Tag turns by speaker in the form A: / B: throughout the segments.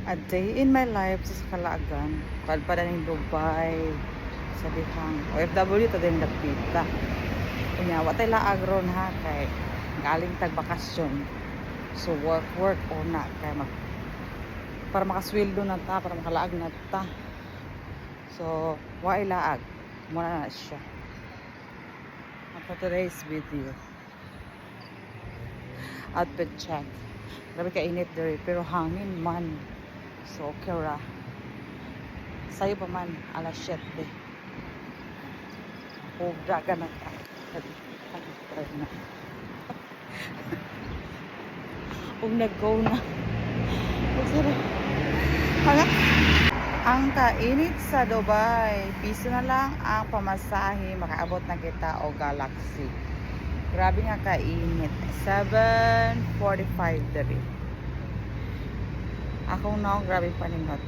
A: A day in my life sa Calaagan. Kalpada ng Dubai. Sa dihang OFW to din dapita. Kunya, watay laag ron ha. Kay galing tag bakasyon. So work o na. Kay para makasweldo na ta. Para makalaag na ta. So, wala laag. Muna na siya. For today's video. Outfit check. Grabe kainit dere. Pero hangin man. So, okay ra. Sayo pa man, alas 7. Hubra ka na ka. Try na. Huwag nag-go na. Ang kainit sa Dubai. Piso na lang ang pamasahe. Makaabot na kita o Galaxy. Grabe nga kainit. 7:45 dere. Akong now, grabe paningot.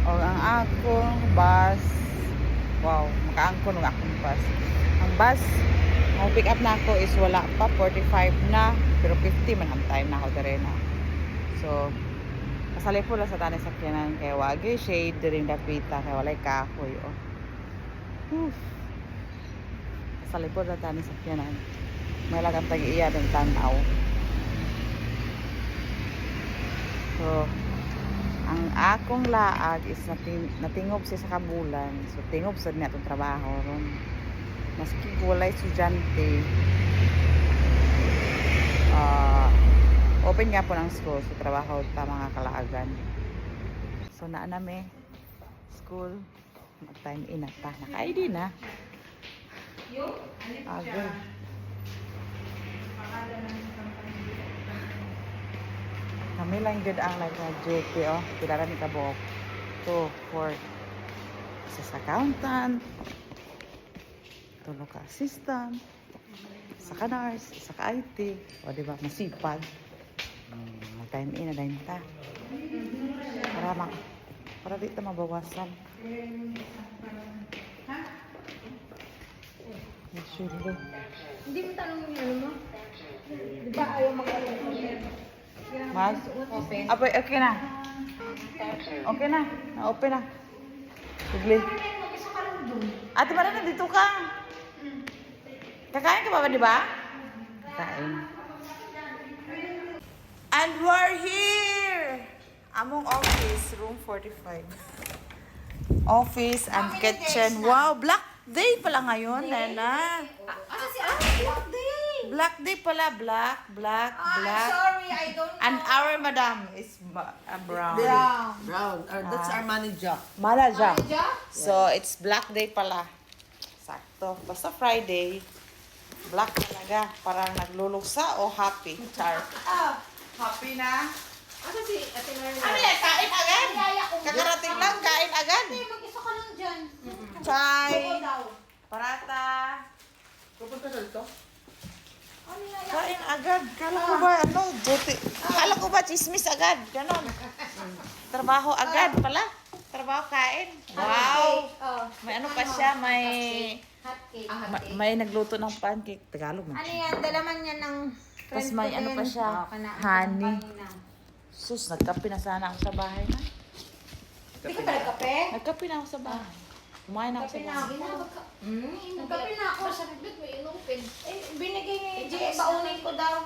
A: O ang akong bus. Wow, makaangkon ng akong bus. Ang bus, ang pick up na ako is wala pa, 45 na. Pero 50 man ang time na ako dere na. So, kasali po lang sa tanay sakyanan. Kaya wagi, shade rin dapita. Kaya walay kahoy. Oh. Kasali po lang tanay sakyanan. May lagang tag-iya ng tanaw. So, ang akong laag is natingob siya sa kabulan. So, tingob sa niya itong trabaho ron. Maski walay estudyante. Open nga po ng school. So, trabaho ta mga kalaagan. So, naanami school. Mag-time in na ta. Naka-ID na. Agad. Kami lang good ang nag-duty, oh. Pilara ni Kabok. 2, 4. Isa sa accountant. Tulo ka assistant. Isa ka nurse. Isa ka IT. O, diba? Masipag. Mag-time in na dahil ta. Para dito mabawasan. Masyulo.
B: Hindi mo tanong yung ano mo? Di ba ayaw mag-alala?
A: Mag?
B: Open.
A: Apoy, okay na. Okay na. Na-open na. Sigli.
B: Mag-isa ka lang doon.
A: Ate Maria, nandito ka. Kakain ka ba, di ba? Kakain. And we're here! Among office, room 45. Office and kitchen. Wow, Black Day pala ngayon, Nena.
B: Black Day!
A: Black Day pala. Black.
B: Sorry, I don't know.
A: And our madam is brown.
C: Brown. That's our manager.
A: Manager.
B: Manager?
A: So, it's Black Day pala. Sakto. Basta Friday, black talaga. Parang nagluluksa o happy. Char. Happy na.
B: Ano si Ate Maria?
A: Ano yan? Kain agad?
B: Yaya ko.
A: Kakarating lang, kain agad.
B: Hindi, mag-isa ka lang dyan.
A: Chai.
B: Oo daw.
A: Parata.
C: Pupunta ka dito?
B: Ano yaya?
A: Kain agad. Kala ko ba, ano, duty. Kala ko ba, chismis agad. Ganon. Trabaho agad pala. Trabaho, kain. Wow.
B: Oh.
A: May ano pa siya, may...
B: Hot cake.
A: May nagluto ng pancake. Tagalog man.
B: Ano yan? Dalaman yan ng friend
A: Tas may
B: ko
A: ano
B: din.
A: pa siya,
B: Oh, kanain ko
A: honey.
B: kanina.
A: Sus, nagkape na sana ako sa bahay na.
B: Hindi ka pala kape?
A: Nagkape na ako sa bahay. Kumain ako sa
B: Kape na
A: bahay.
B: ako. Nagkape na ako. Sa bibig may inupin. Eh, binigay ni Jay. Baunin ko daw.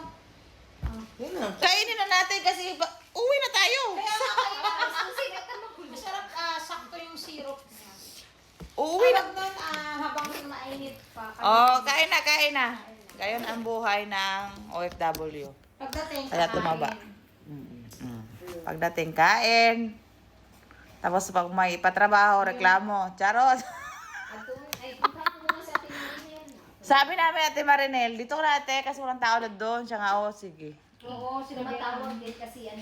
C: Yun na.
A: Kainin na natin kasi uwi na tayo.
B: Kaya nga kayo. Sigat ka masarap. Sakto yung syrup niya.
A: Uuwi na.
B: Tawag nun, habang mainit pa.
A: Oh, kain na. Gayon ang buhay ng OFW.
B: Pagdating,
A: Kaya tumaba. Pagdating, kain. Tapos pag may patrabaho, reklamo. Charot.
B: Ay, punta ko muna sa ating Marinel.
A: Sabi namin Ate Marinel, dito ka na ate kasi walang tao na doon. Siya nga, oh, sige.
B: Oo, sila matawag din kasi